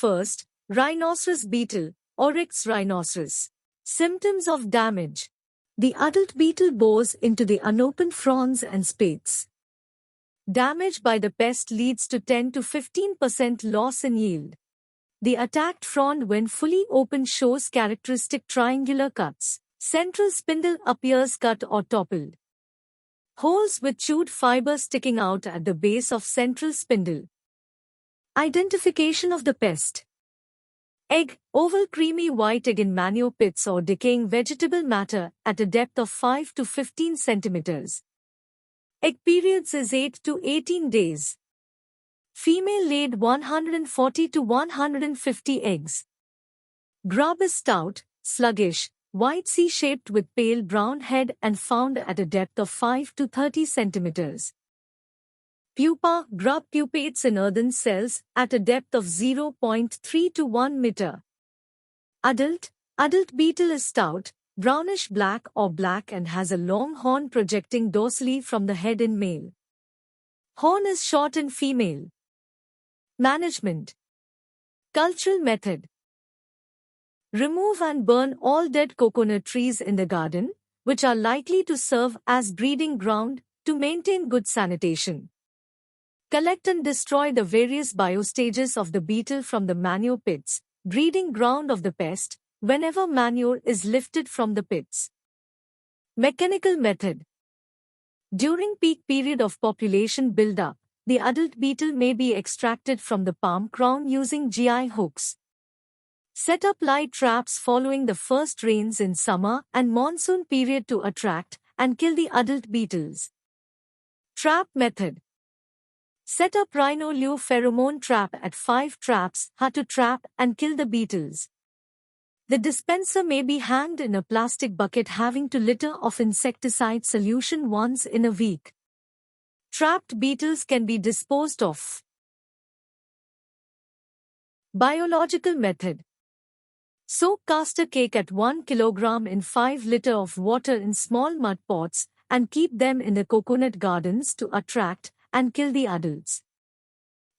First, rhinoceros beetle, Oryx rhinoceros. Symptoms of damage. The adult beetle bores into the unopened fronds and spathes. Damage by the pest leads to 10 to 15% loss in yield. The attacked frond when fully open shows characteristic triangular cuts. Central spindle appears cut or toppled. Holes with chewed fiber sticking out at the base of central spindle. Identification of the pest. Egg, oval creamy white egg in manure pits or decaying vegetable matter at a depth of 5 to 15 centimeters. Egg periods is 8 to 18 days. Female laid 140 to 150 eggs. Grub is stout, sluggish, white C-shaped with pale brown head and found at a depth of 5 to 30 centimeters. Pupa, grub pupates in earthen cells at a depth of 0.3 to 1 meter. Adult beetle is stout, brownish black or black and has a long horn projecting dorsally from the head in male. Horn is short in female. Management. Cultural method. Remove and burn all dead coconut trees in the garden, which are likely to serve as breeding ground, to maintain good sanitation. Collect and destroy the various biostages of the beetle from the manure pits, breeding ground of the pest, whenever manure is lifted from the pits. Mechanical method. During peak period of population build-up, the adult beetle may be extracted from the palm crown using GI hooks. Set up light traps following the first rains in summer and monsoon period to attract and kill the adult beetles. Trap method. Set up rhino lure pheromone trap at 5 traps to trap and kill the beetles. The dispenser may be hanged in a plastic bucket having to litter of insecticide solution once in a week. Trapped beetles can be disposed of. Biological method. Soak castor cake at 1 kilogram in 5 liters of water in small mud pots and keep them in the coconut gardens to attract and kill the adults.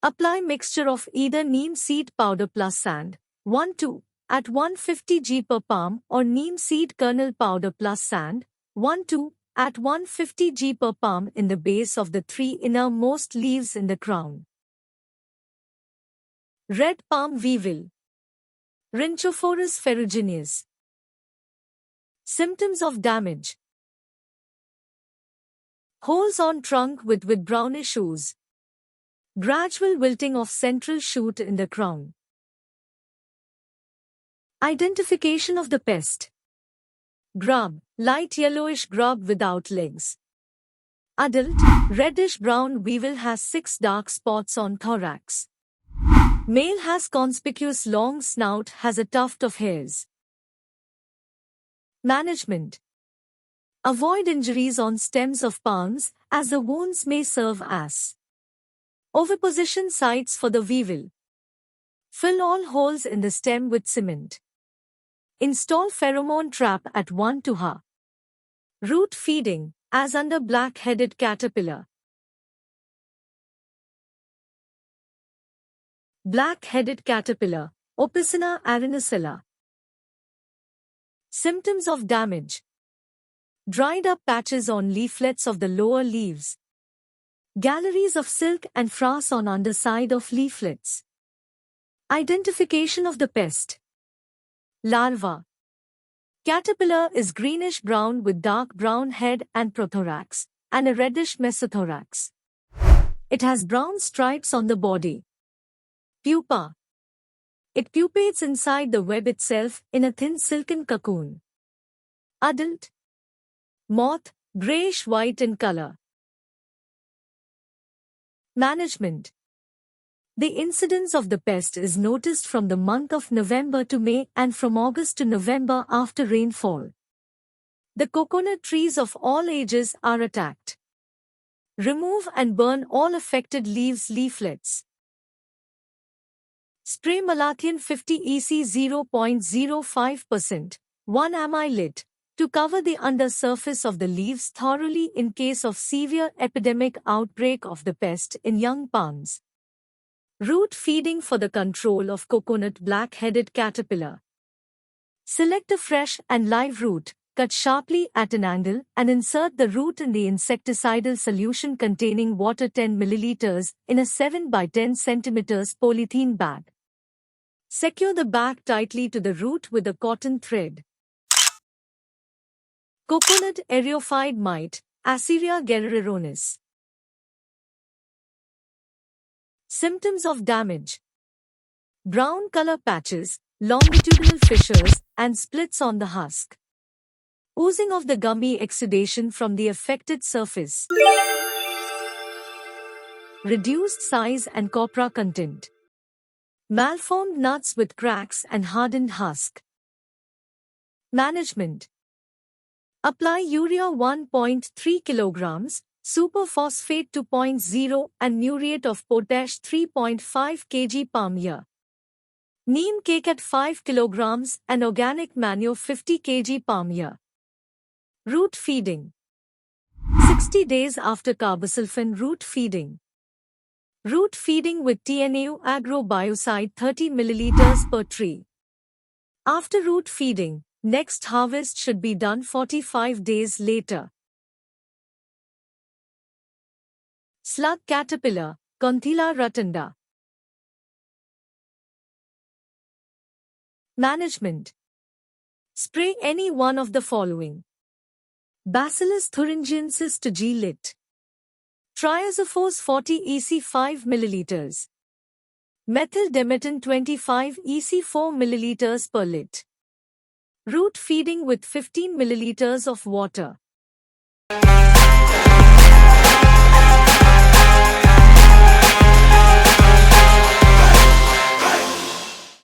Apply mixture of either neem seed powder plus sand, 1-2, at 150 g per palm or neem seed kernel powder plus sand, 1-2, at 150 g per palm in the base of the 3 innermost leaves in the crown. Red palm weevil. Rhinoceros ferruginous. Symptoms of damage. Holes on trunk with brownish ooze. Gradual wilting of central shoot in the crown. Identification of the pest. Grub, light yellowish grub without legs. Adult, reddish-brown weevil has 6 dark spots on thorax. Male has conspicuous long snout, has a tuft of hairs. Management. Avoid injuries on stems of palms, as the wounds may serve as oviposition sites for the weevil. Fill all holes in the stem with cement. Install pheromone trap at 1 ha. Root feeding, as under black-headed caterpillar. Black-headed caterpillar, Opicina arenacella. Symptoms of damage. Dried up patches on leaflets of the lower leaves. Galleries of silk and frass on underside of leaflets. Identification of the pest. Larva. Caterpillar is greenish-brown with dark brown head and prothorax, and a reddish mesothorax. It has brown stripes on the body. Pupa. It pupates inside the web itself in a thin silken cocoon. Adult. Moth, grayish-white in color. Management. The incidence of the pest is noticed from the month of November to May and from August to November after rainfall. The coconut trees of all ages are attacked. Remove and burn all affected leaflets. Spray malathion 50 EC 0.05%, 1 amylit, to cover the undersurface of the leaves thoroughly in case of severe epidemic outbreak of the pest in young palms. Root feeding for the control of coconut black-headed caterpillar. Select a fresh and live root, cut sharply at an angle and insert the root in the insecticidal solution containing water 10 ml in a 7 by 10 cm polythene bag. Secure the bag tightly to the root with a cotton thread. Coconut Aerophyte Mite, Aciria guerreronis. Symptoms of damage: brown color patches, longitudinal fissures, and splits on the husk. Oozing of the gummy exudation from the affected surface. Reduced size and copra content. Malformed nuts with cracks and hardened husk. Management: apply urea 1.3 kg, superphosphate 2.0 and muriate of potash 3.5 kg per year. Neem cake at 5 kg and organic manure 50 kg per year. Root feeding: 60 days after carbosulfan root feeding. Root feeding with TNAU agrobiocide 30 ml per tree. After root feeding, next harvest should be done 45 days later. Slug caterpillar, Conthilla rotunda. Management: spray any one of the following: Bacillus thuringiensis to G lit. Triazophos 40 EC 5 ml. Methyl dimeton 25 EC 4 ml per lit. Root feeding with 15 ml of water.